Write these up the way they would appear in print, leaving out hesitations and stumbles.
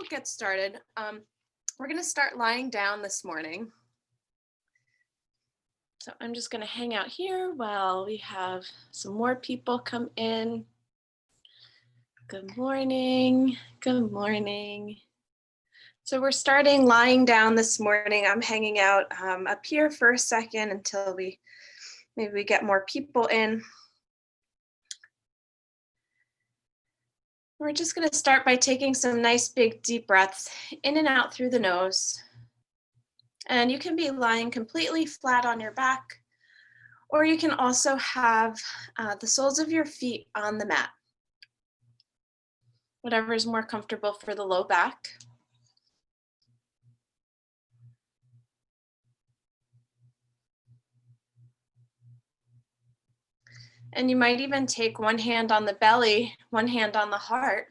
we'll get started. We're going to start lying down this morning. So I'm just going to hang out here while we have some more people come in. Good morning. Good morning. So we're starting lying down this morning. I'm hanging out up here for a second until maybe we get more people in. We're just going to start by taking some nice big deep breaths in and out through the nose. And you can be lying completely flat on your back, or you can also have the soles of your feet on the mat. Whatever is more comfortable for the low back. And you might even take one hand on the belly, one hand on the heart,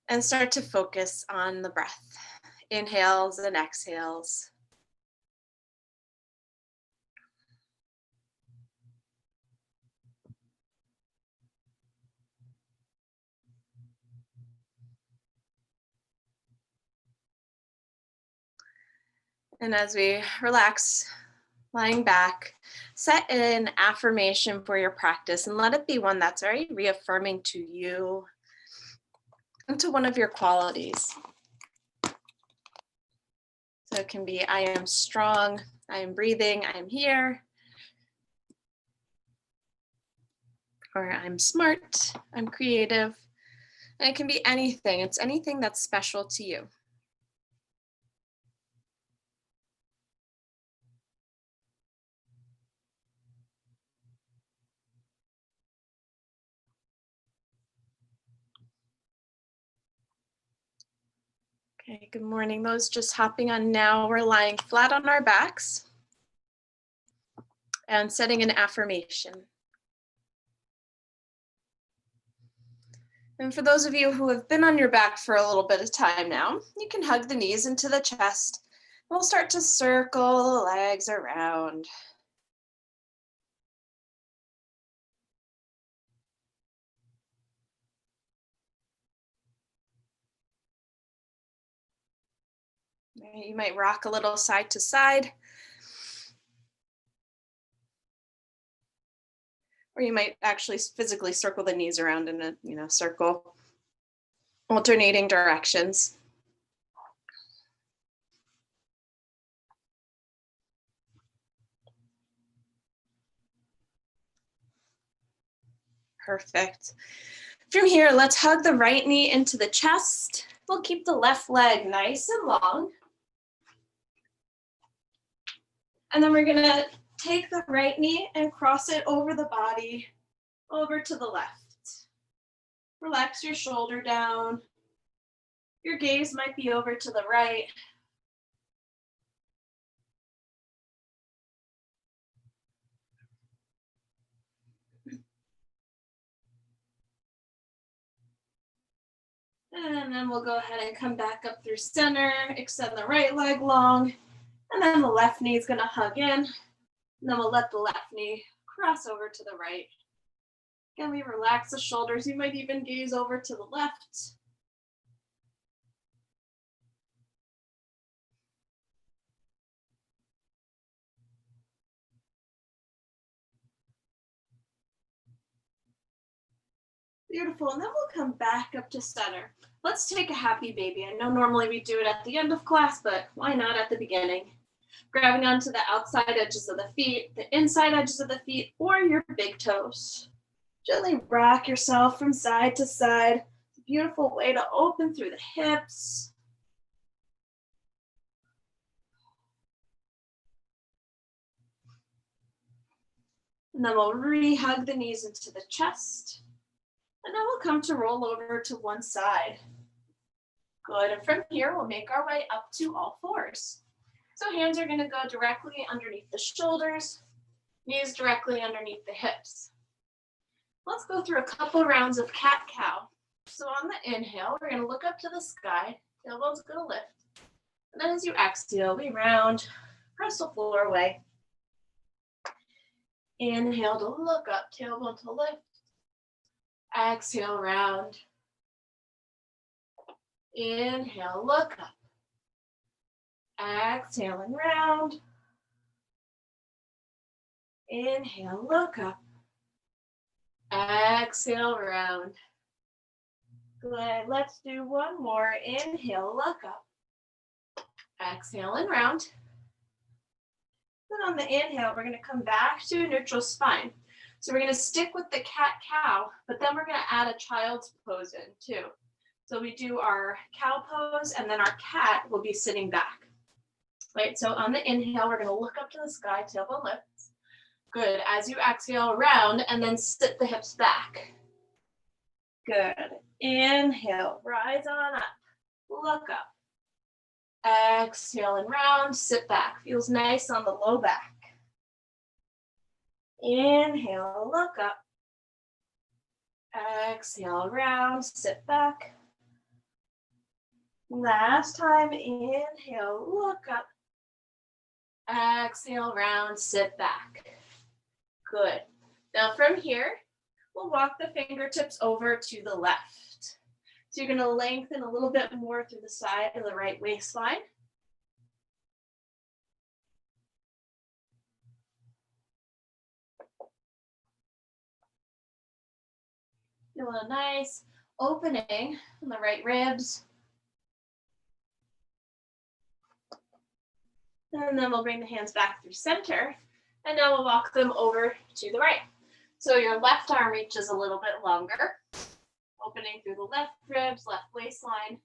and start to focus on the breath. Inhales and exhales. And as we relax, lying back, set an affirmation for your practice and let it be one that's very reaffirming to you and to one of your qualities. So it can be, I am strong, I am breathing, I am here. Or I'm smart, I'm creative. And it can be anything. It's anything that's special to you. Okay, good morning. Those just hopping on now, we're lying flat on our backs and setting an affirmation. And for those of you who have been on your back for a little bit of time now, you can hug the knees into the chest. We'll start to circle the legs around. You might rock a little side to side. Or you might actually physically circle the knees around in a circle, alternating directions. Perfect. From here, let's hug the right knee into the chest. We'll keep the left leg nice and long. And then we're gonna take the right knee and cross it over the body, over to the left. Relax your shoulder down. Your gaze might be over to the right. And then we'll go ahead and come back up through center, extend the right leg long, and then the left knee is gonna hug in, and then we'll let the left knee cross over to the right. Again, we relax the shoulders. You might even gaze over to the left. Beautiful, and then we'll come back up to center. Let's take a happy baby. I know normally we do it at the end of class, but why not at the beginning? Grabbing onto the outside edges of the feet, the inside edges of the feet, or your big toes. Gently rock yourself from side to side. It's a beautiful way to open through the hips. And then we'll re-hug the knees into the chest. And then we'll come to roll over to one side. Good, and from here, we'll make our way up to all fours. So hands are gonna go directly underneath the shoulders, knees directly underneath the hips. Let's go through a couple rounds of cat-cow. So on the inhale, we're gonna look up to the sky, tailbone's gonna lift. And then as you exhale, we round, press the floor away. Inhale to look up, tailbone to lift. Exhale, round. Inhale, look up. Exhale and round. Inhale, look up. Exhale, round. Good. Let's do one more. Inhale, look up. Exhale and round. Then on the inhale, we're going to come back to neutral spine. So we're going to stick with the cat-cow, but then we're going to add a child's pose in too. So we do our cow pose, and then our cat will be sitting back. Right, so on the inhale, we're going to look up to the sky, tailbone lifts. Good. As you exhale, round, and then sit the hips back. Good. Inhale, rise on up, look up. Exhale and round, sit back. Feels nice on the low back. Inhale, look up. Exhale, round, sit back. Last time, inhale, look up. Exhale, round, sit back. Good. Now from here, we'll walk the fingertips over to the left. So you're going to lengthen a little bit more through the side of the right waistline. Feel a nice opening in the right ribs. And then we'll bring the hands back through center. And now we'll walk them over to the right. So your left arm reaches a little bit longer. Opening through the left ribs, left waistline.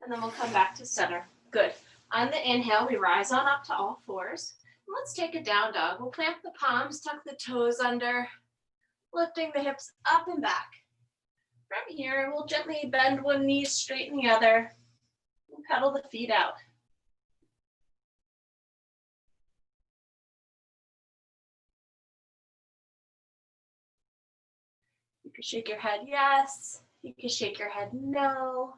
And then we'll come back to center. Good. On the inhale, we rise on up to all fours. And let's take a down dog. We'll plant the palms, tuck the toes under, lifting the hips up and back. From here, we'll gently bend one knee, straighten the other, and pedal the feet out. You can shake your head yes. You can shake your head no.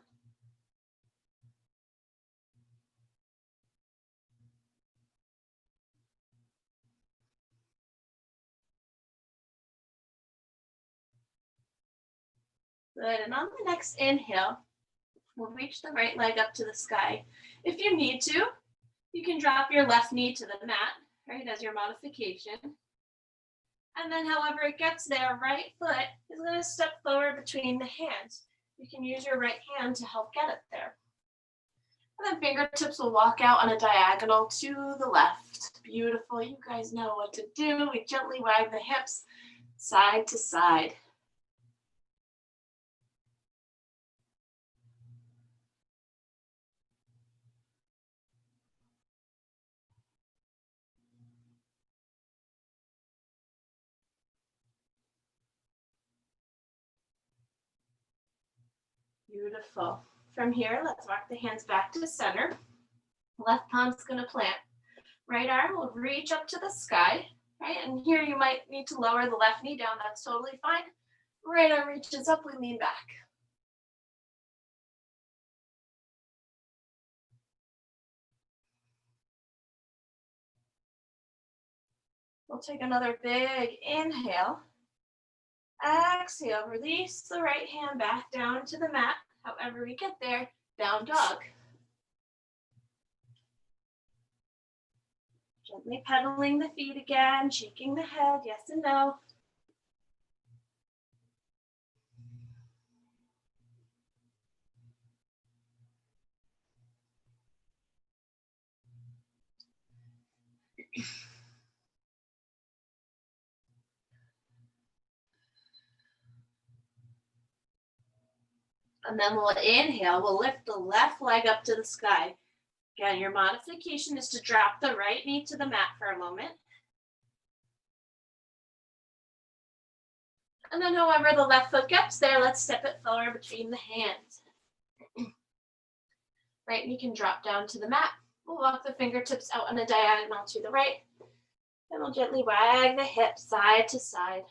Good, and on the next inhale, we'll reach the right leg up to the sky. If you need to, you can drop your left knee to the mat, right, as your modification. And then however it gets there, right foot is going to step forward between the hands. You can use your right hand to help get it there. And then fingertips will walk out on a diagonal to the left. Beautiful, you guys know what to do. We gently wag the hips side to side. Beautiful. From here, let's walk the hands back to center. Left palm's going to plant. Right arm will reach up to the sky, right? And here you might need to lower the left knee down. That's totally fine. Right arm reaches up, we lean back. We'll take another big inhale. Exhale, release the right hand back down to the mat. However we get there, down dog. Gently pedaling the feet again, shaking the head, yes and no. And then we'll inhale, we'll lift the left leg up to the sky. Again, your modification is to drop the right knee to the mat for a moment. And then however the left foot gets there, let's step it forward between the hands. Right knee can drop down to the mat. We'll walk the fingertips out on a diagonal to the right. And we'll gently wag the hips side to side.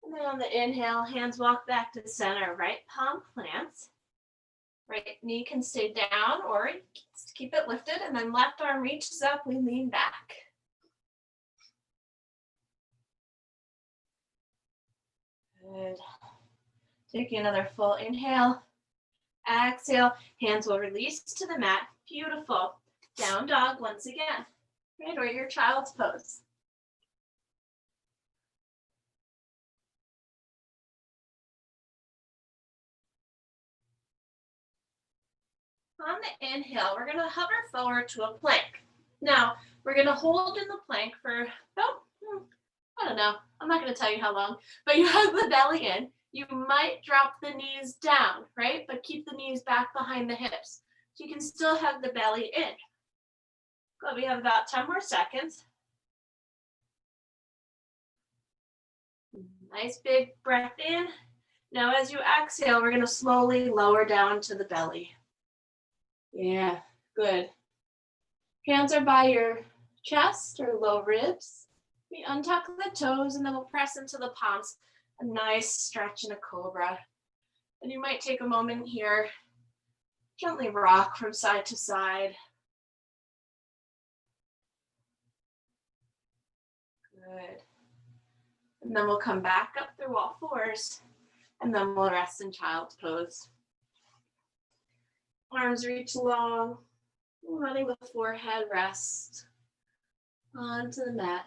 And then on the inhale, hands walk back to the center, right palm plants. Right knee can stay down or keep it lifted, and then left arm reaches up, we lean back. Good. Taking another full inhale. Exhale, hands will release to the mat. Beautiful. Down dog once again, right, or your child's pose. On the inhale, we're going to hover forward to a plank. Now, we're going to hold in the plank for about, I don't know, I'm not going to tell you how long, but you hug the belly in. You might drop the knees down, right? But keep the knees back behind the hips. So you can still hug the belly in. Good, we have about 10 more seconds. Nice big breath in. Now as you exhale, we're going to slowly lower down to the belly. Yeah, good. Hands are by your chest or low ribs. We untuck the toes and then we'll press into the palms. A nice stretch in a cobra. And you might take a moment here, gently rock from side to side. Good. And then we'll come back up through all fours. And then we'll rest in child's pose. Arms reach long, letting the forehead rest onto the mat.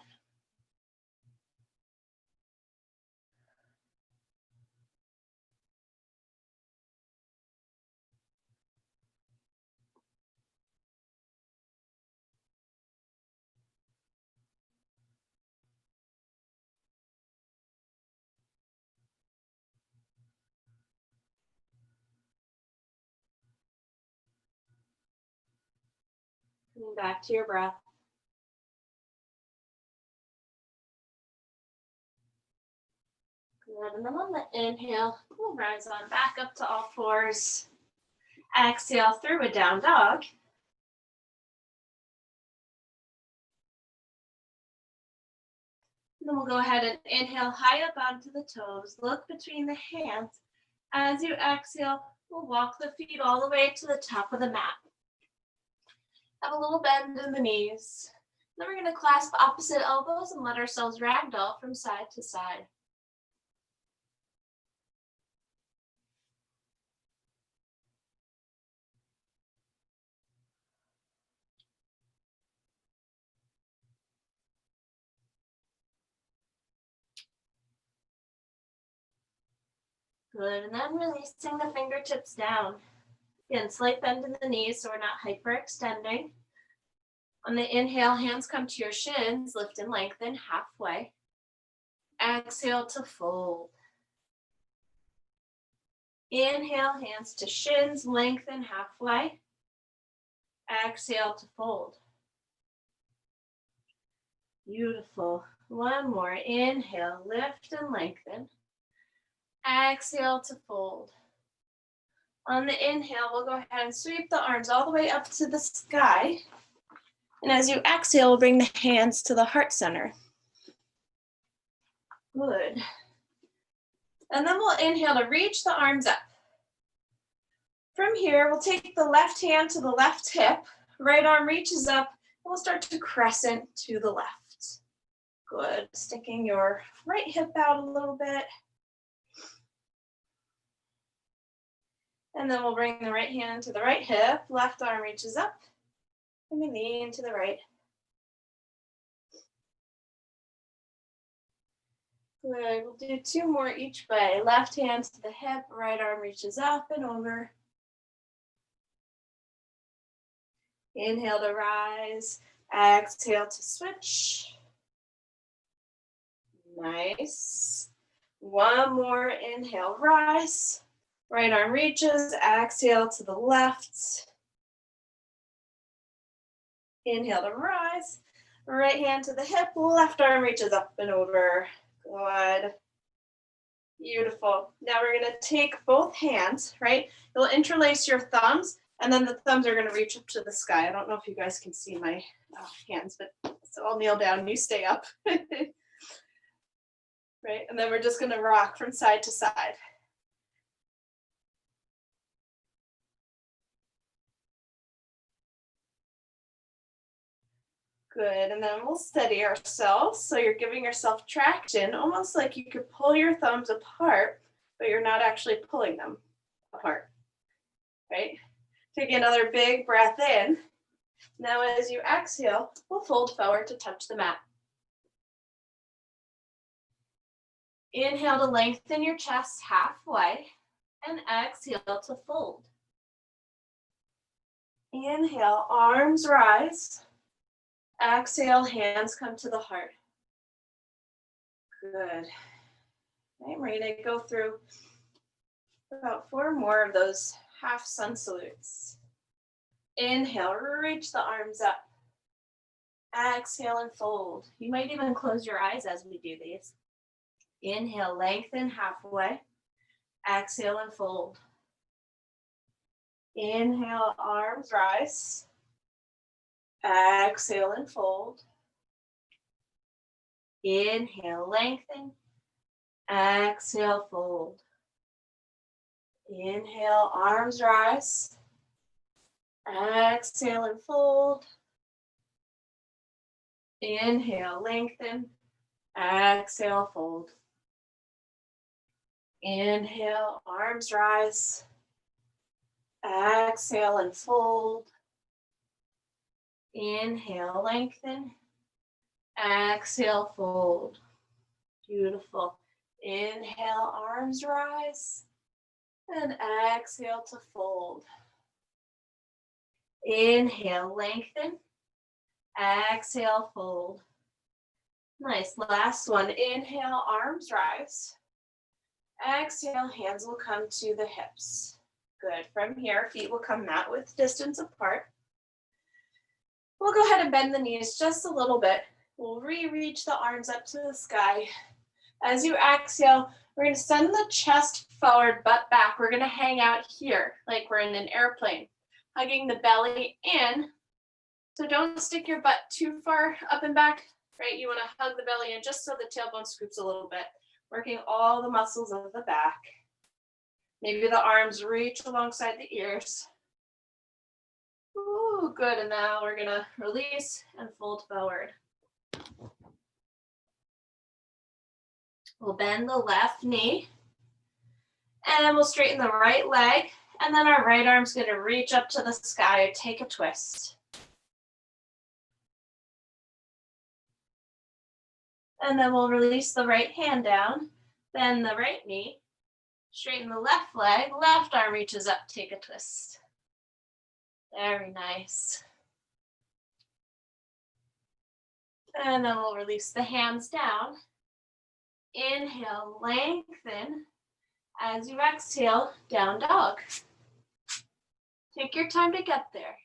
Coming back to your breath. Good, and then on the inhale, we'll rise on back up to all fours. Exhale through a down dog. And then we'll go ahead and inhale high up onto the toes. Look between the hands. As you exhale, we'll walk the feet all the way to the top of the mat. Have a little bend in the knees. Then we're going to clasp opposite elbows and let ourselves ragdoll from side to side. Good, and then releasing the fingertips down. Again, slight bend in the knees so we're not hyperextending. On the inhale, hands come to your shins, lift and lengthen halfway. Exhale to fold. Inhale, hands to shins, lengthen halfway. Exhale to fold. Beautiful. One more. Inhale, lift and lengthen. Exhale to fold. On the inhale, we'll go ahead and sweep the arms all the way up to the sky. And as you exhale, we'll bring the hands to the heart center. Good. And then we'll inhale to reach the arms up. From here, we'll take the left hand to the left hip. Right arm reaches up, and we'll start to crescent to the left. Good. Sticking your right hip out a little bit. And then we'll bring the right hand to the right hip. Left arm reaches up. And we lean to the right. Good. We'll do two more each way. Left hand to the hip. Right arm reaches up and over. Inhale to rise. Exhale to switch. Nice. One more. Inhale, rise. Right arm reaches. Exhale to the left. Inhale to rise. Right hand to the hip, left arm reaches up and over. Good. Beautiful. Now we're going to take both hands, right? You'll interlace your thumbs, and then the thumbs are going to reach up to the sky. I don't know if you guys can see my hands, but so I'll kneel down, you stay up. Right? And then we're just going to rock from side to side. Good, and then we'll steady ourselves. So you're giving yourself traction, almost like you could pull your thumbs apart, but you're not actually pulling them apart, right? Take another big breath in. Now as you exhale, we'll fold forward to touch the mat. Inhale to lengthen your chest halfway, and exhale to fold. Inhale, arms rise. Exhale, hands come to the heart. Good. Okay, we're going to go through about 4 more of those half sun salutes. Inhale, reach the arms up. Exhale and fold. You might even close your eyes as we do these. Inhale, lengthen halfway. Exhale and fold. Inhale, arms rise. Exhale and fold. Inhale, lengthen. Exhale, fold. Inhale, arms rise. Exhale and fold. Inhale, lengthen. Exhale, fold. Inhale, arms rise. Exhale and fold. Inhale, lengthen. Exhale, fold. Beautiful. Inhale, arms rise. And exhale to fold. Inhale, lengthen. Exhale, fold. Nice. Last one. Inhale, arms rise. Exhale, hands will come to the hips. Good. From here, feet will come mat width distance apart. We'll go ahead and bend the knees just a little bit. We'll reach the arms up to the sky. As you exhale, we're going to send the chest forward, butt back. We're going to hang out here like we're in an airplane, hugging the belly in. So don't stick your butt too far up and back, right? You want to hug the belly in just so the tailbone scoops a little bit, working all the muscles of the back. Maybe the arms reach alongside the ears. Ooh, good. And now we're going to release and fold forward. We'll bend the left knee. And we'll straighten the right leg. And then our right arm's going to reach up to the sky, take a twist. And then we'll release the right hand down, bend the right knee, straighten the left leg, left arm reaches up, take a twist. Very nice. And then we'll release the hands down. Inhale, lengthen. As you exhale, down dog. Take your time to get there.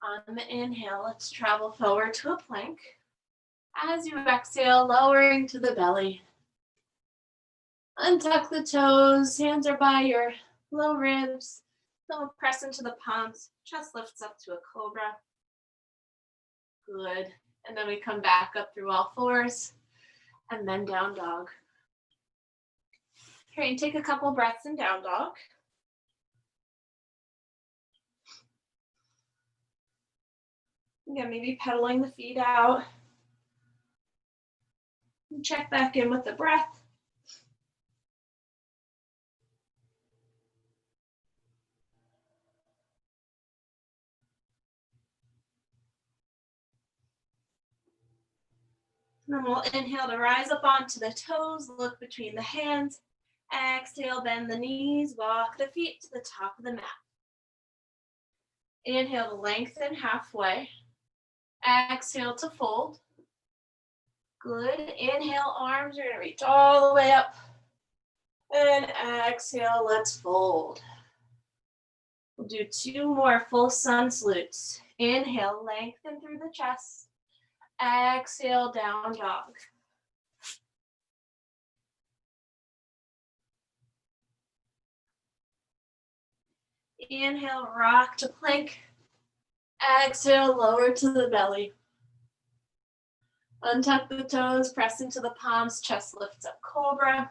On the inhale, let's travel forward to a plank. As you exhale, lowering to the belly. Untuck the toes, hands are by your low ribs. Then press into the palms, chest lifts up to a cobra. Good. And then we come back up through all fours and then down dog. Okay, and take a couple breaths in down dog. Again, maybe pedaling the feet out. And check back in with the breath. And then we'll inhale to rise up onto the toes, look between the hands. Exhale, bend the knees, walk the feet to the top of the mat. Inhale to lengthen halfway. Exhale to fold. Good. Inhale, arms. You're going to reach all the way up. And exhale, let's fold. We'll do 2 more full sun salutes. Inhale, lengthen through the chest. Exhale, down dog. Inhale, rock to plank. Exhale, lower to the belly. Untuck the toes, press into the palms, chest lifts up, cobra.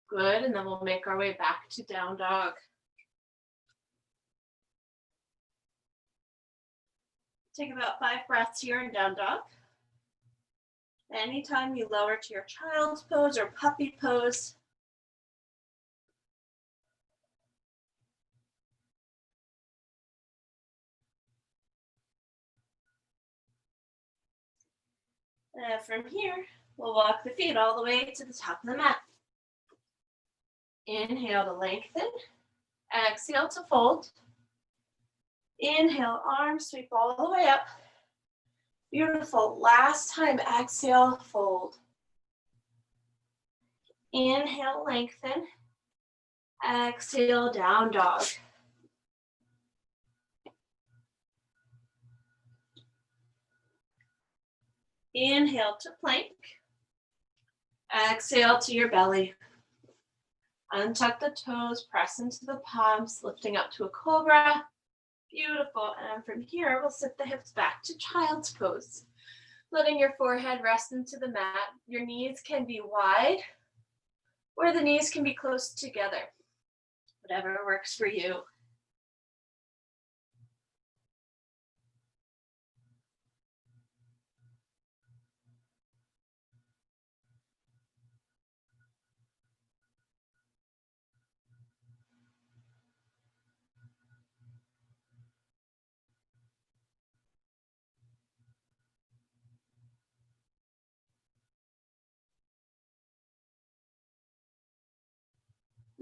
Good, and then we'll make our way back to down dog. Take about 5 breaths here in down dog. Anytime you lower to your child's pose or puppy pose, from here, we'll walk the feet all the way to the top of the mat. Inhale to lengthen. Exhale to fold. Inhale, arms sweep all the way up. Beautiful. Last time, exhale, fold. Inhale, lengthen. Exhale, down dog. Inhale to plank. Exhale to your belly. Untuck the toes, press into the palms, lifting up to a cobra. Beautiful. And from here, we'll sit the hips back to child's pose. Letting your forehead rest into the mat. Your knees can be wide, or the knees can be close together. Whatever works for you.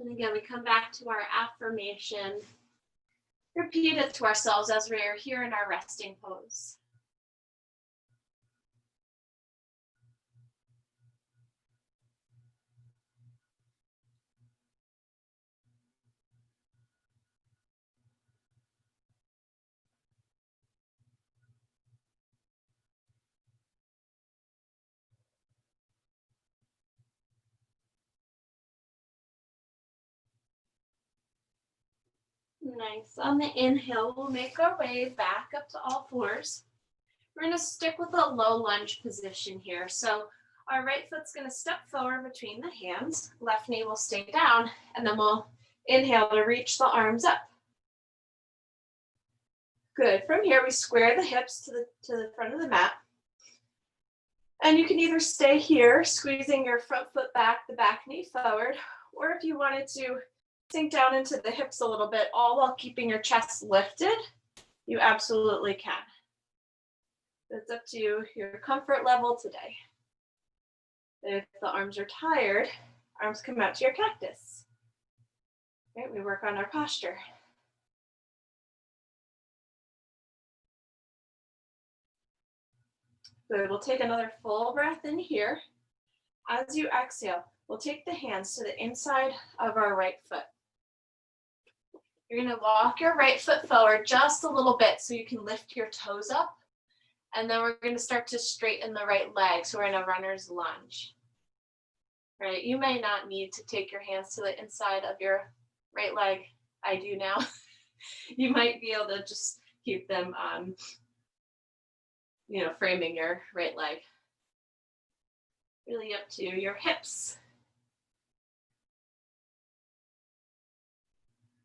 And again, we come back to our affirmation. Repeat it to ourselves as we are here in our resting pose. Nice. On the inhale, we'll make our way back up to all fours. We're going to stick with a low lunge position here. So our right foot's going to step forward between the hands. Left knee will stay down, and then we'll inhale to reach the arms up. Good. From here, we square the hips to the front of the mat. And you can either stay here, squeezing your front foot back, the back knee forward, or if you wanted to sink down into the hips a little bit, all while keeping your chest lifted, you absolutely can. It's up to your comfort level today. If the arms are tired, arms come out to your cactus. Right, we work on our posture. Good, we'll take another full breath in here. As you exhale, we'll take the hands to the inside of our right foot. You're gonna walk your right foot forward just a little bit so you can lift your toes up. And then we're gonna start to straighten the right leg. So we're in a runner's lunge. Right, you may not need to take your hands to the inside of your right leg. I do now. You might be able to just keep them framing your right leg. Really up to your hips.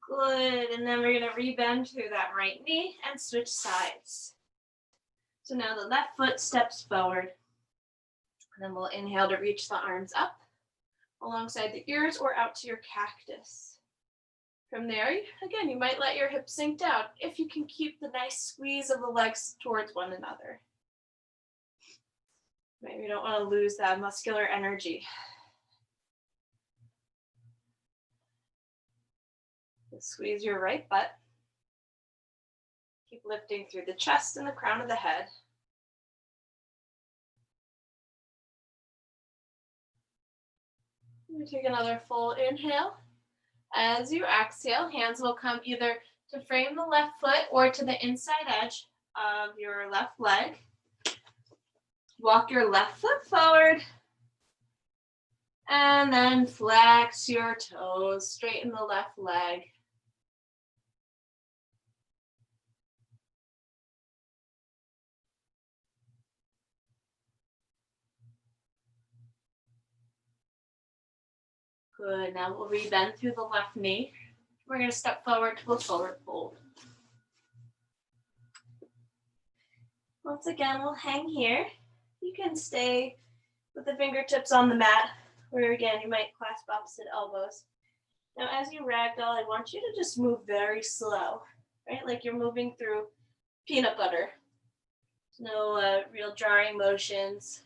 Good, and then we're gonna rebend through that right knee and switch sides. So now the left foot steps forward. And then we'll inhale to reach the arms up alongside the ears or out to your cactus. From there, again, you might let your hips sink down if you can keep the nice squeeze of the legs towards one another. Maybe you don't want to lose that muscular energy. Squeeze your right butt. Keep lifting through the chest and the crown of the head. Take another full inhale. As you exhale, hands will come either to frame the left foot or to the inside edge of your left leg. Walk your left foot forward. And then flex your toes, straighten the left leg. Good, now we'll rebend through the left knee. We're gonna step forward to a forward fold. Once again, we'll hang here. You can stay with the fingertips on the mat, where again, you might clasp opposite elbows. Now, as you ragdoll, I want you to just move very slow, right? Like you're moving through peanut butter. No real jarring motions.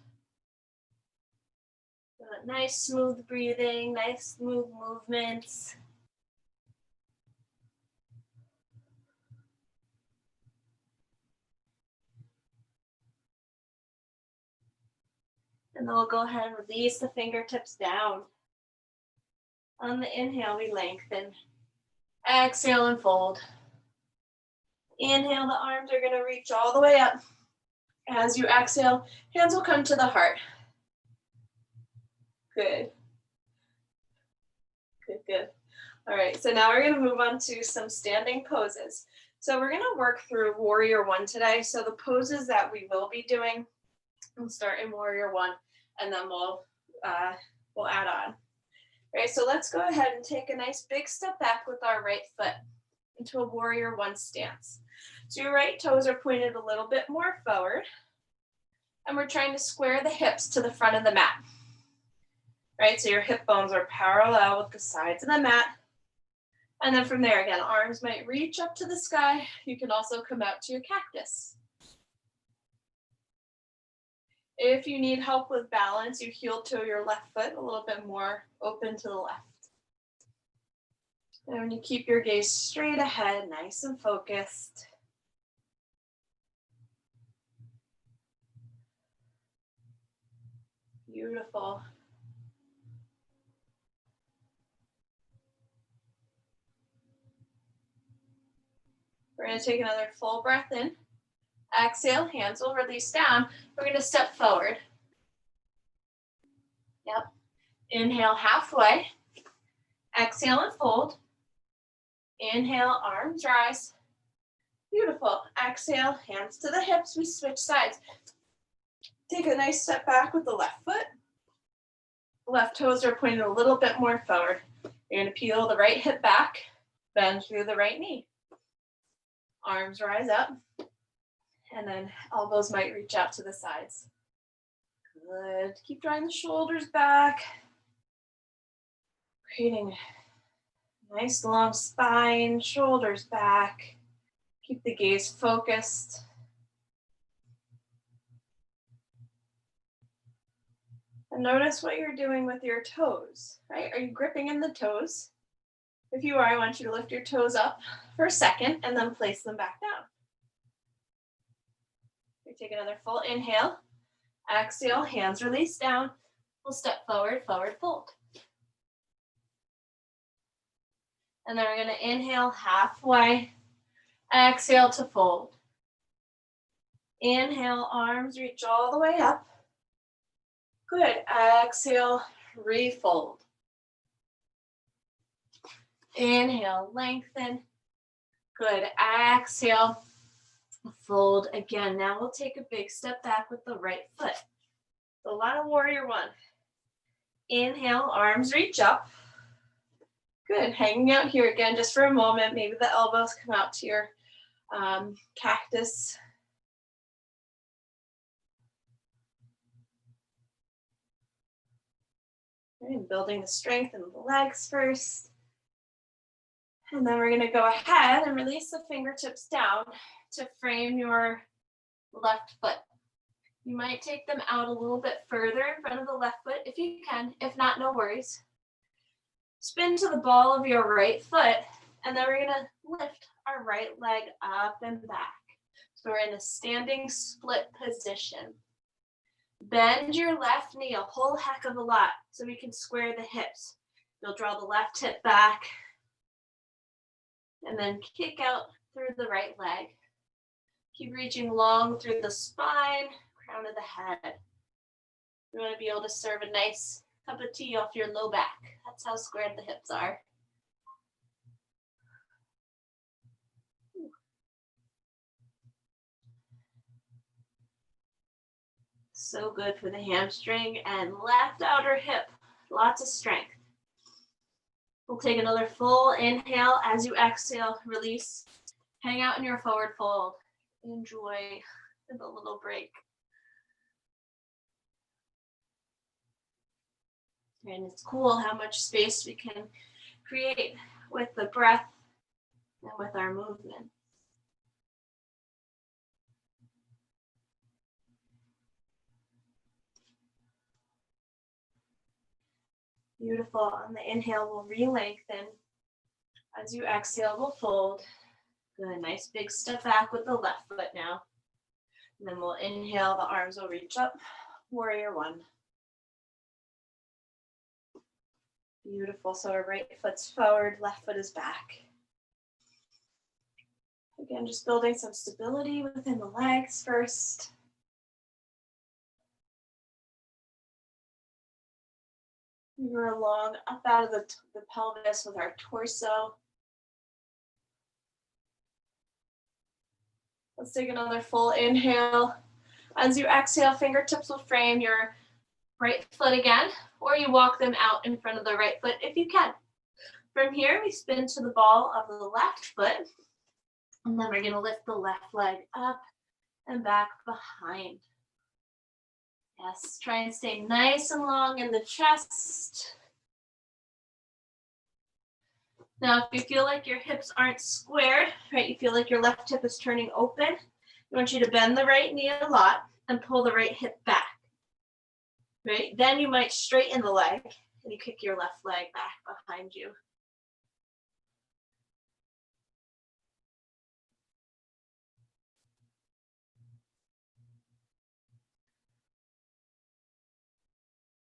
Nice smooth breathing, nice smooth movements. And then we'll go ahead and release the fingertips down. On the inhale, we lengthen. Exhale and fold. Inhale, the arms are gonna reach all the way up. As you exhale, hands will come to the heart. Good. Good, good. All right, so now we're gonna move on to some standing poses. So we're gonna work through Warrior One today. So the poses that we will be doing, we'll start in Warrior One, and then we'll add on. All right, so let's go ahead and take a nice big step back with our right foot into a Warrior One stance. So your right toes are pointed a little bit more forward, and we're trying to square the hips to the front of the mat. Right, so your hip bones are parallel with the sides of the mat. And then from there, again, arms might reach up to the sky. You can also come out to your cactus. If you need help with balance, you heel toe your left foot a little bit more open to the left. And when you keep your gaze straight ahead, nice and focused. Beautiful. We're going to take another full breath in. Exhale, hands will release down. We're going to step forward. Yep. Inhale halfway. Exhale and fold. Inhale, arms rise. Beautiful. Exhale, hands to the hips. We switch sides. Take a nice step back with the left foot. Left toes are pointed a little bit more forward. You're going to peel the right hip back. Bend through the right knee. Arms rise up, and then elbows might reach out to the sides. Good. Keep drawing the shoulders back, creating a nice long spine, shoulders back. Keep the gaze focused. And notice what you're doing with your toes, right? Are you gripping in the toes? If you are, I want you to lift your toes up for a second and then place them back down. We take another full inhale. Exhale, hands release down. We'll step forward, forward fold. And then we're going to inhale halfway. Exhale to fold. Inhale, arms reach all the way up. Good. Exhale, refold. Inhale, lengthen. Good. Exhale, fold again. Now we'll take a big step back with the right foot. So a lot of Warrior One. Inhale, arms reach up. Good. Hanging out here again just for a moment. Maybe the elbows come out to your cactus. And building the strength in the legs first. And then we're going to go ahead and release the fingertips down to frame your left foot. You might take them out a little bit further in front of the left foot if you can. If not, no worries. Spin to the ball of your right foot, and then we're going to lift our right leg up and back. So we're in a standing split position. Bend your left knee a whole heck of a lot so we can square the hips. You'll draw the left hip back and then kick out through the right leg. Keep reaching long through the spine, crown of the head. You want to be able to serve a nice cup of tea off your low back. That's how squared the hips are. So good for the hamstring and left outer hip. Lots of strength. We'll take another full inhale. As you exhale, release. Hang out in your forward fold. Enjoy the little break. And it's cool how much space we can create with the breath and with our movement. Beautiful. On the inhale, we'll re-lengthen. As you exhale, we'll fold. Good. Nice big step back with the left foot now. And then we'll inhale, the arms will reach up. Warrior one. Beautiful. So our right foot's forward, left foot is back. Again, just building some stability within the legs first. We're along, up out of the pelvis with our torso. Let's take another full inhale. As you exhale, fingertips will frame your right foot again, or you walk them out in front of the right foot if you can. From here, we spin to the ball of the left foot, and then we're gonna lift the left leg up and back behind. Yes, try and stay nice and long in the chest. Now, if you feel like your hips aren't squared, right, you feel like your left hip is turning open, I want you to bend the right knee a lot and pull the right hip back, right? Then you might straighten the leg and you kick your left leg back behind you.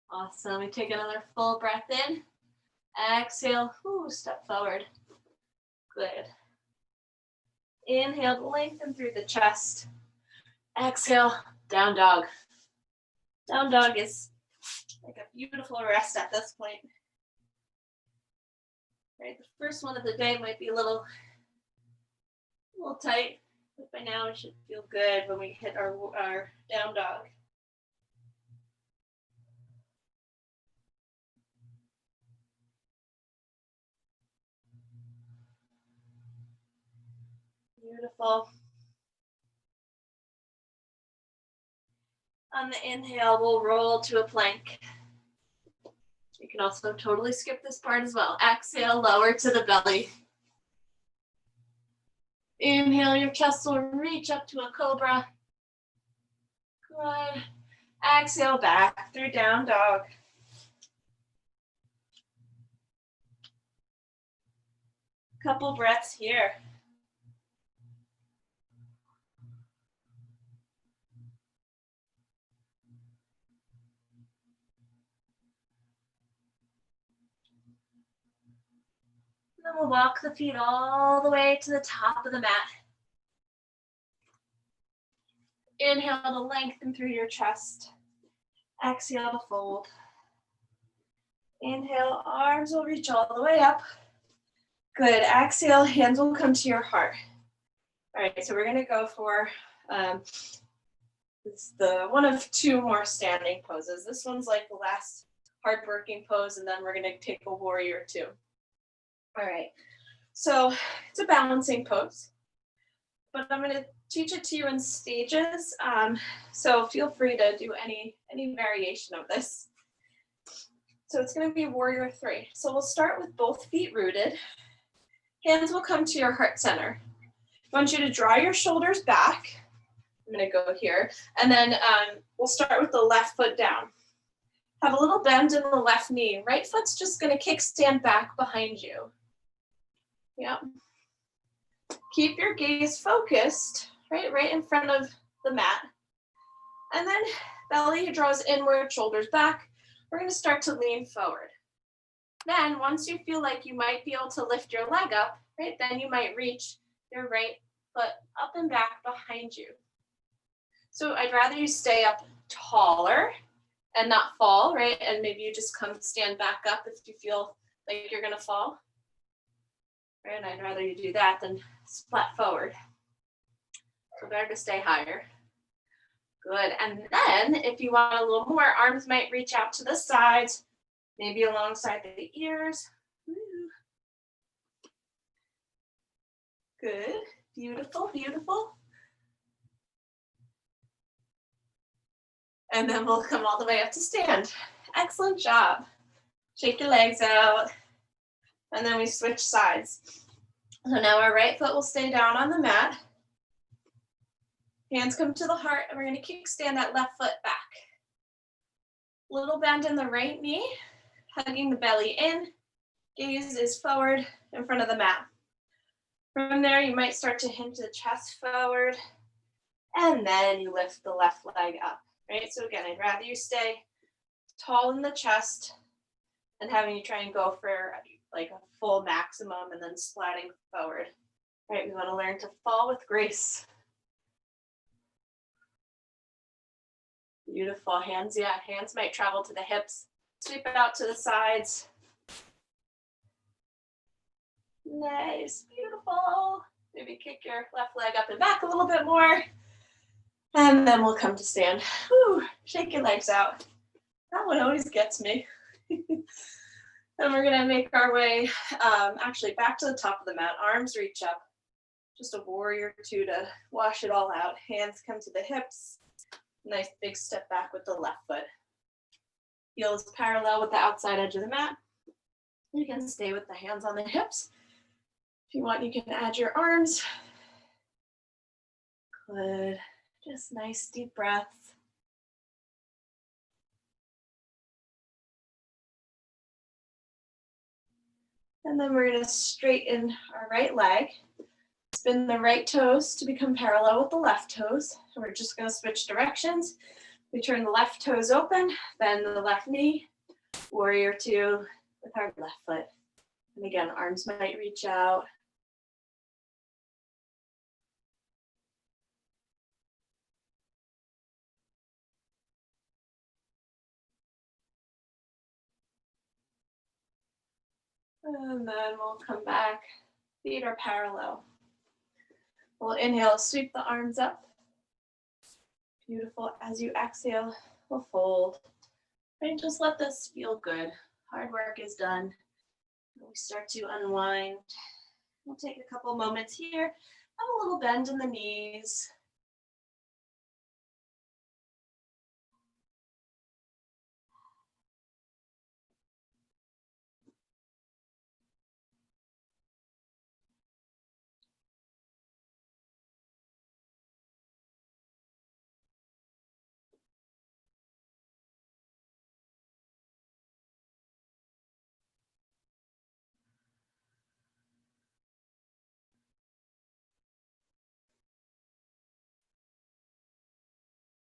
Awesome. We take another full breath in. Exhale, step forward. Good. Inhale, lengthen through the chest. Exhale, down dog. Down dog is like a beautiful rest at this point. Right, the first one of the day might be a little tight, but by now it should feel good when we hit our down dog. Beautiful. On the inhale, we'll roll to a plank. You can also totally skip this part as well. Exhale, lower to the belly. Inhale, your chest will reach up to a cobra. Good. Exhale, back through down dog. Couple breaths here. Then we'll walk the feet all the way to the top of the mat. Inhale to lengthen through your chest. Exhale to fold. Inhale, arms will reach all the way up. Good. Exhale, hands will come to your heart. All right, so we're going to go for it's the one of two more standing poses. This one's like the last hard working pose, and then we're going to take a warrior two. All right, so it's a balancing pose, but I'm going to teach it to you in stages. So feel free to do any variation of this. So it's going to be warrior three. So we'll start with both feet rooted. Hands will come to your heart center. I want you to draw your shoulders back. I'm going to go here. And then we'll start with the left foot down. Have a little bend in the left knee. Right foot's just going to kickstand back behind you. Yep. Keep your gaze focused, right in front of the mat. And then Belly draws inward, shoulders back. We're going to start to lean forward. Then once you feel like you might be able to lift your leg up, right, then you might reach your right foot up and back behind you. So I'd rather you stay up taller and not fall, right? And maybe you just come stand back up if you feel like you're gonna fall. Right, and I'd rather you do that than splat forward. So better to stay higher. Good, and then if you want a little more, arms might reach out to the sides, maybe alongside the ears. Good, beautiful, beautiful. And then we'll come all the way up to stand. Excellent job. Shake your legs out. And then we switch sides. So now our right foot will stay down on the mat. Hands come to the heart, and we're going to kickstand that left foot back. Little bend in the right knee, hugging the belly in. Gaze is forward in front of the mat. From there, you might start to hinge the chest forward, and then you lift the left leg up. Right, so again, I'd rather you stay tall in the chest and having you try and go for like a full maximum and then splatting forward. Right, we want to learn to fall with grace. Beautiful. Hands, yeah, hands might travel to the hips. Sweep it out to the sides. Nice, beautiful. Maybe kick your left leg up and back a little bit more. And then we'll come to stand. Whew, shake your legs out. That one always gets me. And we're gonna make our way actually back to the top of the mat. Arms reach up. Just a warrior two to wash it all out. Hands come to the hips. Nice big step back with the left foot. Heels parallel with the outside edge of the mat. You can stay with the hands on the hips. If you want, you can add your arms. Good. Just nice deep breaths. And then we're going to straighten our right leg. Spin the right toes to become parallel with the left toes. And we're just going to switch directions. We turn the left toes open, bend the left knee, warrior two with our left foot. And again, arms might reach out. And then we'll come back. Feet are parallel. We'll inhale, sweep the arms up. Beautiful. As you exhale, we'll fold. And just let this feel good. Hard work is done. We start to unwind. We'll take a couple moments here. Have a little bend in the knees.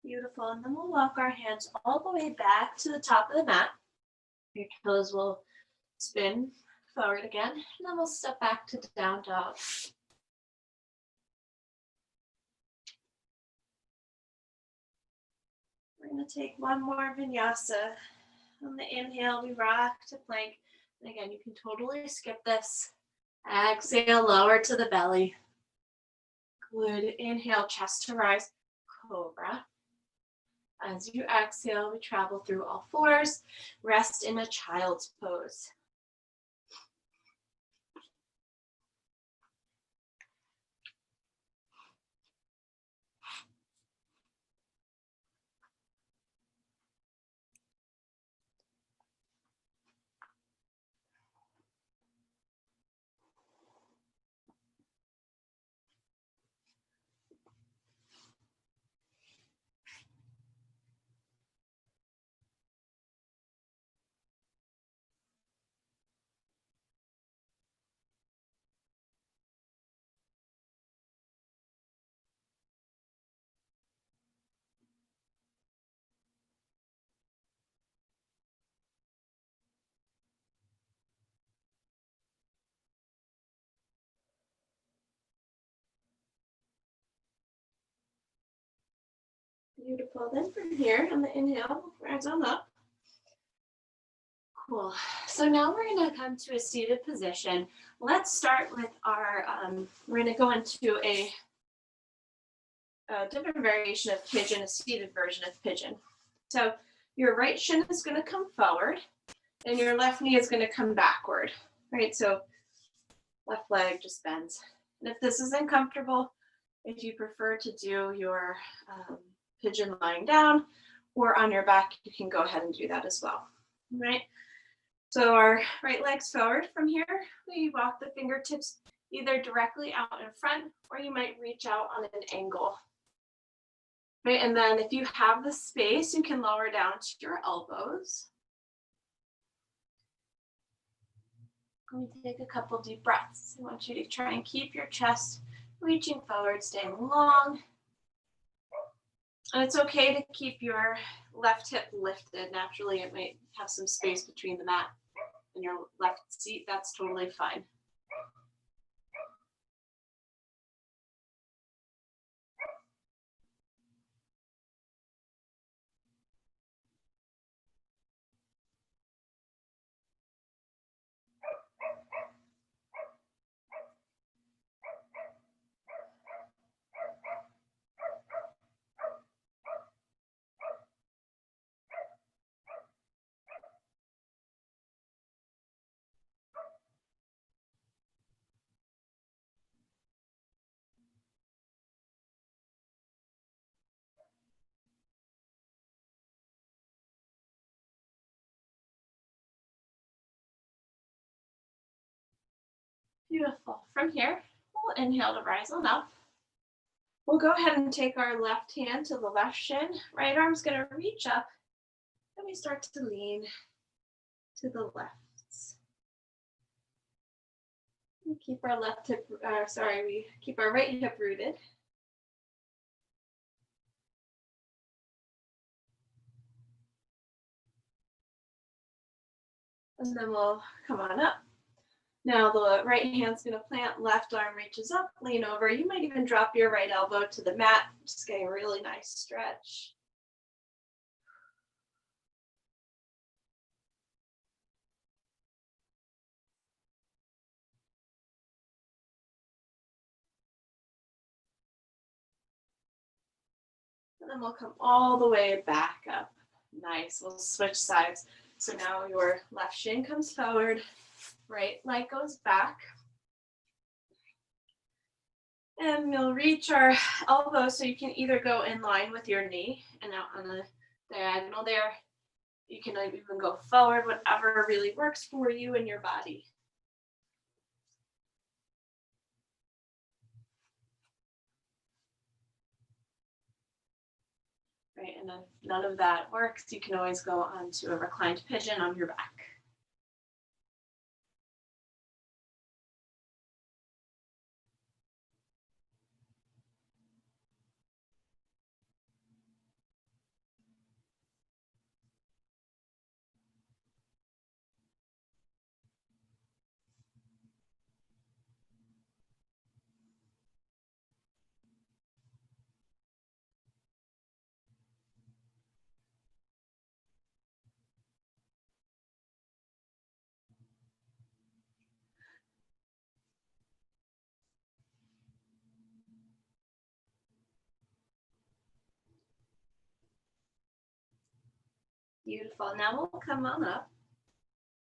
Beautiful. And then we'll walk our hands all the way back to the top of the mat. Your toes will spin forward again. And then we'll step back to down dog. We're going to take one more vinyasa. On the inhale, we rock to plank. And again, you can totally skip this. Exhale, lower to the belly. Good. Inhale, chest to rise, cobra. As you exhale, we travel through all fours. Rest in a child's pose. Beautiful. Then from here on the inhale, rise on up. Cool. So now we're going to come to a seated position. Let's start with our, we're going to go into a different variation of pigeon, a seated version of pigeon. So your right shin is going to come forward and your left knee is going to come backward, right? So left leg just bends. And if this is uncomfortable, if you prefer to do your pigeon lying down or on your back, you can go ahead and do that as well, right? So our right leg's forward. From here, we walk the fingertips either directly out in front or you might reach out on an angle. Right, and then if you have the space, you can lower down to your elbows. Let me take a couple deep breaths. I want you to try and keep your chest reaching forward, staying long. And it's okay to keep your left hip lifted. Naturally, it might have some space between the mat and your left seat. That's totally fine. Beautiful. From here, we'll inhale to rise on up. We'll go ahead and take our left hand to the left shin. Right arm's going to reach up. And we start to lean to the left. We keep our left hip, we keep our right hip rooted. And then we'll come on up. Now the right hand's going to plant, left arm reaches up, lean over. You might even drop your right elbow to the mat, just getting a really nice stretch. And then we'll come all the way back up. Nice, we'll switch sides. So now your left shin comes forward, right leg goes back. And we'll reach our elbow so you can either go in line with your knee and out on the diagonal there. You can even go forward, whatever really works for you and your body. Right, and if none of that works, you can always go onto a reclined pigeon on your back. Beautiful. Now we'll come on up.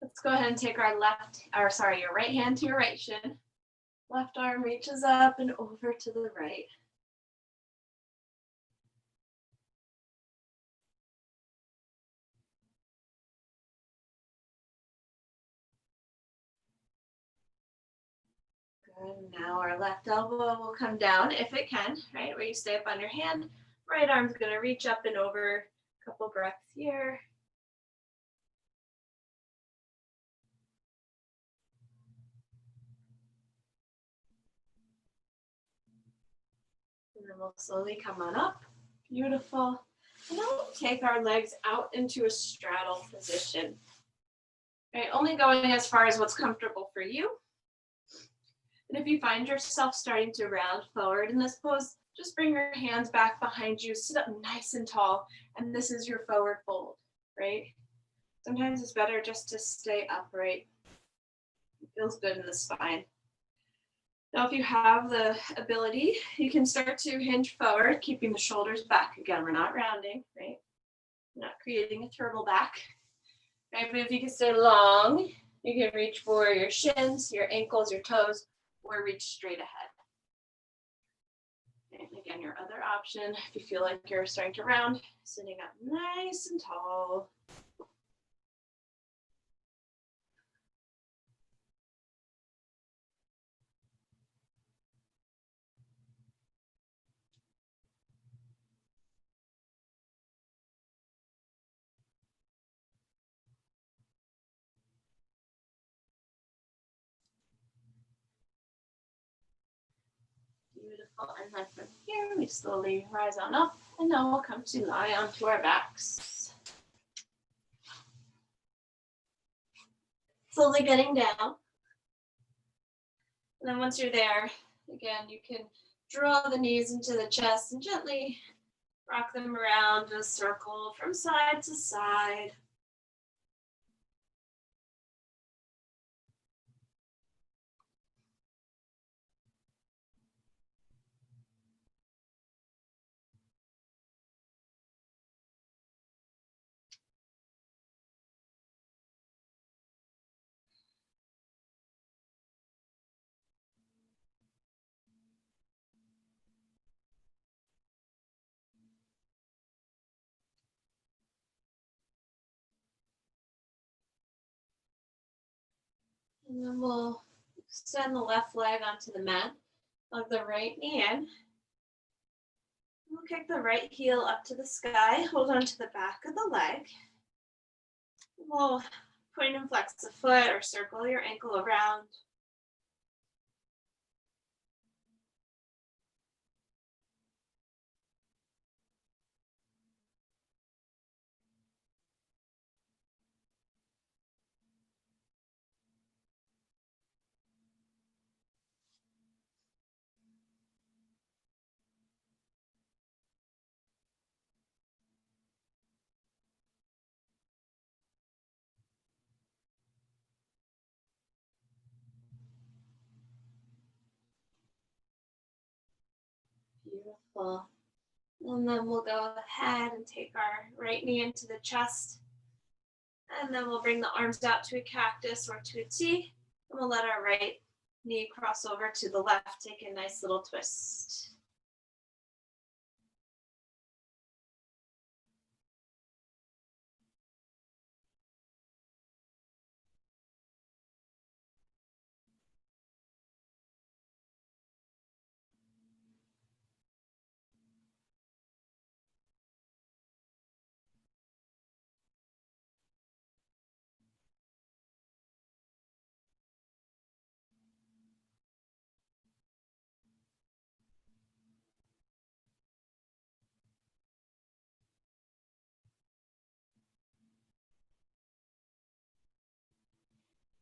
Let's go ahead and take our your right hand to your right shin. Left arm reaches up and over to the right. Good. Now our left elbow will come down if it can, right? Where you stay up on your hand. Right arm's going to reach up and over. A couple breaths here. And then we'll slowly come on up. Beautiful. And then we'll take our legs out into a straddle position. Right, only going as far as what's comfortable for you. And if you find yourself starting to round forward in this pose, Just bring your hands back behind you, sit up nice and tall, and this is your forward fold, right? Sometimes it's better just to stay upright. It feels good in the spine. Now, if you have the ability, you can start to hinge forward, keeping the shoulders back. Again, we're not rounding, right? We're not creating a turtle back, right? But if you can stay long, you can reach for your shins, your ankles, your toes, or reach straight ahead. And again, your other option, if you feel like you're starting to round, sitting up nice and tall. Beautiful. And then from here, we slowly rise on up, and now we'll come to lie onto our backs. Slowly getting down. And then once you're there, again, you can draw the knees into the chest and gently rock them around in a circle from side to side. And then we'll extend the left leg onto the mat, hug the right knee in. We'll kick the right heel up to the sky, hold on to the back of the leg. We'll point and flex the foot or circle your ankle around. Beautiful. And then we'll go ahead and take our right knee into the chest. And then we'll bring the arms out to a cactus or to a T. And we'll let our right knee cross over to the left. Take a nice little twist.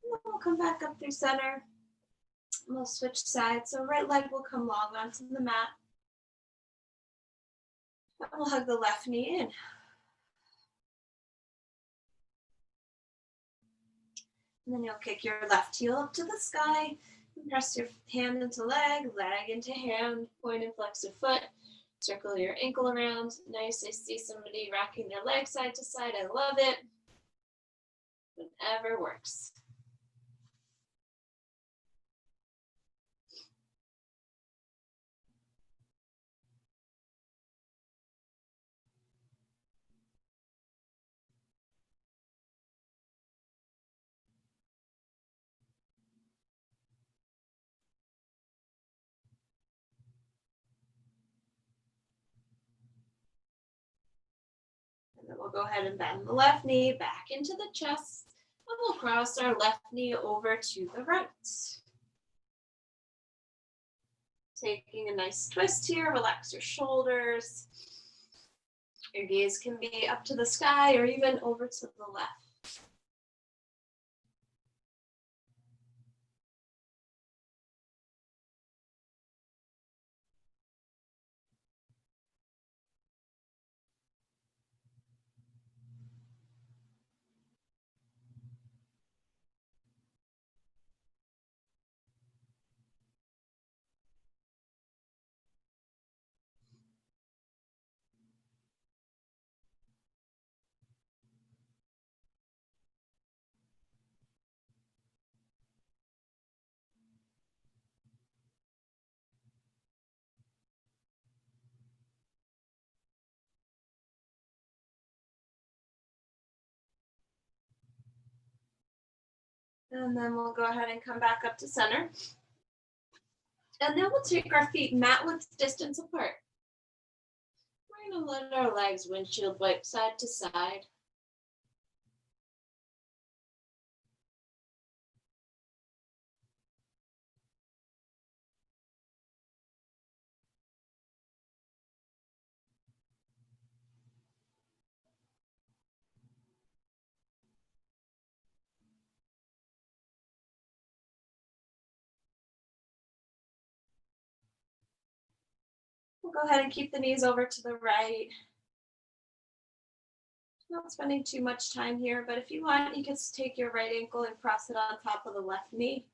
And then we'll come back up through center. We'll switch sides. So right leg will come long onto the mat. And we'll hug the left knee in. And then you'll kick your left heel up to the sky. And press your hand into leg, leg into hand, point and flex your foot. Circle your ankle around. Nice. I see somebody rocking their leg side to side. I love it. Whatever works. And then we'll go ahead and bend the left knee back into the chest. And we'll cross our left knee over to the right. Taking a nice twist here, relax your shoulders. Your gaze can be up to the sky or even over to the left. And then we'll go ahead and come back up to center. And then we'll take our feet mat width distance apart. We're going to let our legs windshield wipe side to side. We'll go ahead and keep the knees over to the right. Not spending too much time here, but if you want, you can take your right ankle and cross it on top of the left knee.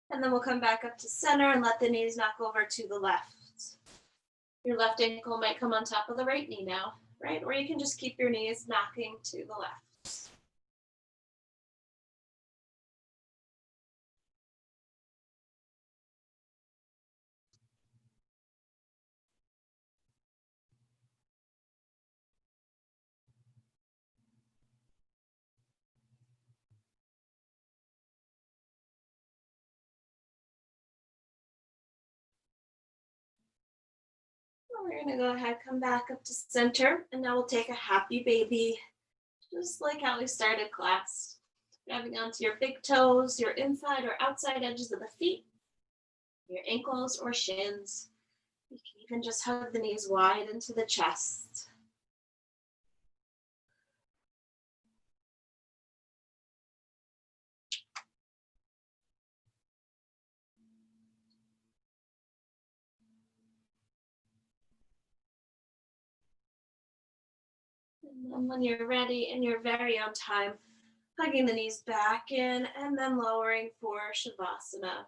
And then we'll come back up to center and let the knees knock over to the left. Your left ankle might come on top of the right knee now, right? Or you can just keep your knees knocking to the left. We're going to go ahead, come back up to center, and now we'll take a happy baby, just like how we started class. Grabbing onto your big toes, your inside or outside edges of the feet, your ankles or shins. You can even just hug the knees wide into the chest. And then when you're ready, in your very own time, hugging the knees back in and then lowering for Shavasana.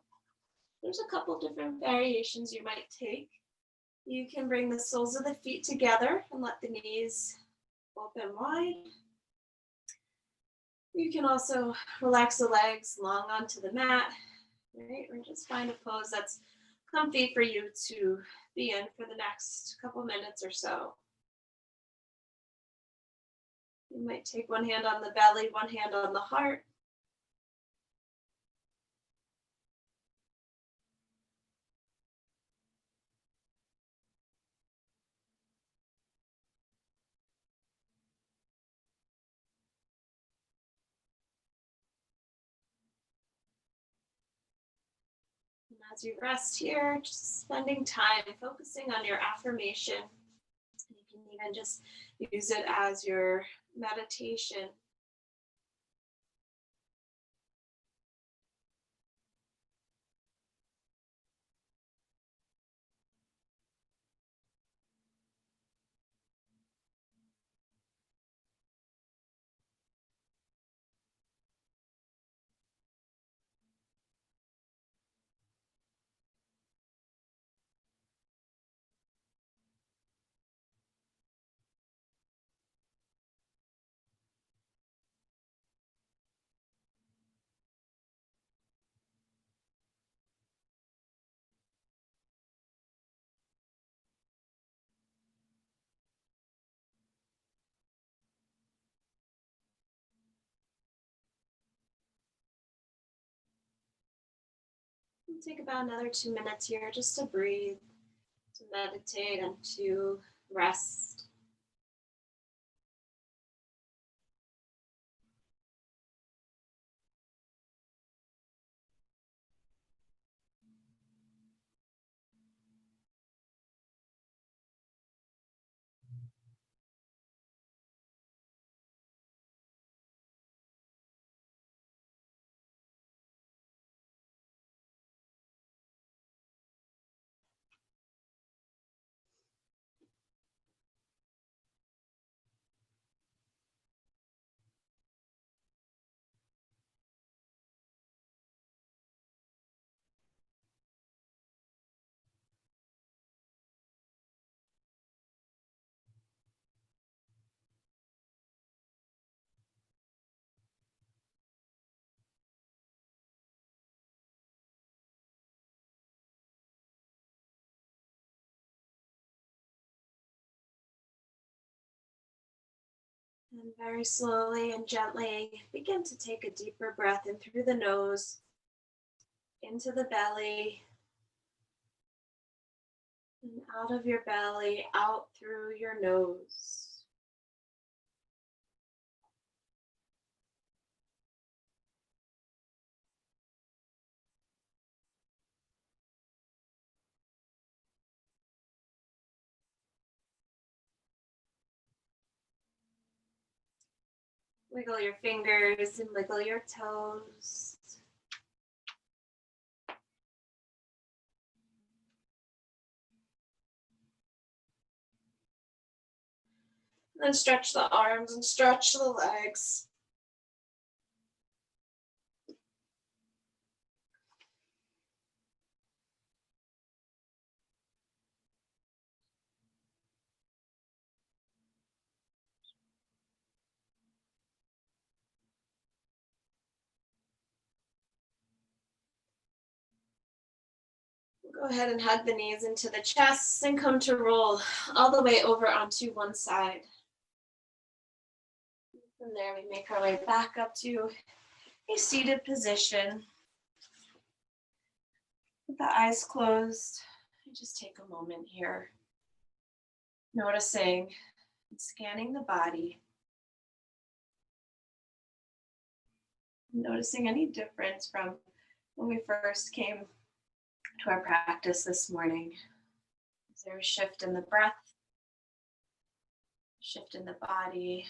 There's a couple different variations you might take. You can bring the soles of the feet together and let the knees open wide. You can also relax the legs long onto the mat, right? Or just find a pose that's comfy for you to be in for the next couple minutes or so. You might take one hand on the belly, one hand on the heart. And as you rest here, just spending time focusing on your affirmation. You can even just use it as your meditation. We'll take about another 2 minutes here just to breathe, to meditate, and to rest. And very slowly and gently begin to take a deeper breath in through the nose, into the belly, and out of your belly, out through your nose. Wiggle your fingers and wiggle your toes. And then stretch the arms and stretch the legs. Go ahead and hug the knees into the chest and come to roll all the way over onto one side. From there, we make our way back up to a seated position. With the eyes closed, just take a moment here, noticing and scanning the body. Noticing any difference from when we first came to our practice this morning. Is there a shift in the breath? Shift in the body?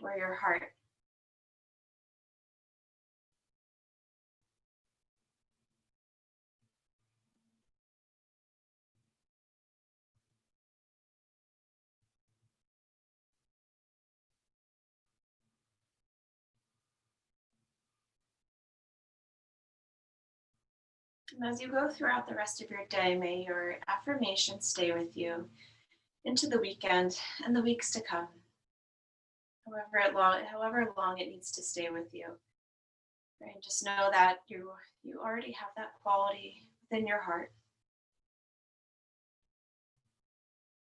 Or your heart? And as you go throughout the rest of your day, may your affirmations stay with you into the weekend and the weeks to come. However long it needs to stay with you. Right? And just know that you already have that quality within your heart.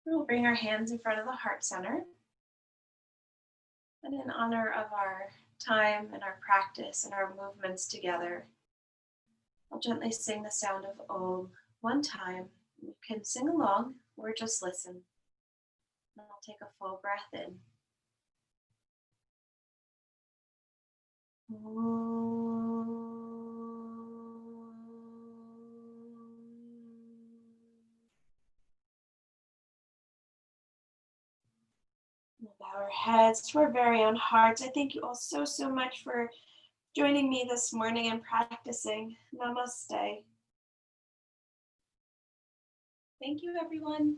We'll bring our hands in front of the heart center. And in honor of our time and our practice and our movements together, I'll gently sing the sound of Om one time. You can sing along or just listen. And I'll take a full breath in. We'll bow our heads to our very own hearts. I thank you all so much for joining me this morning and practicing. Namaste. Thank you, everyone.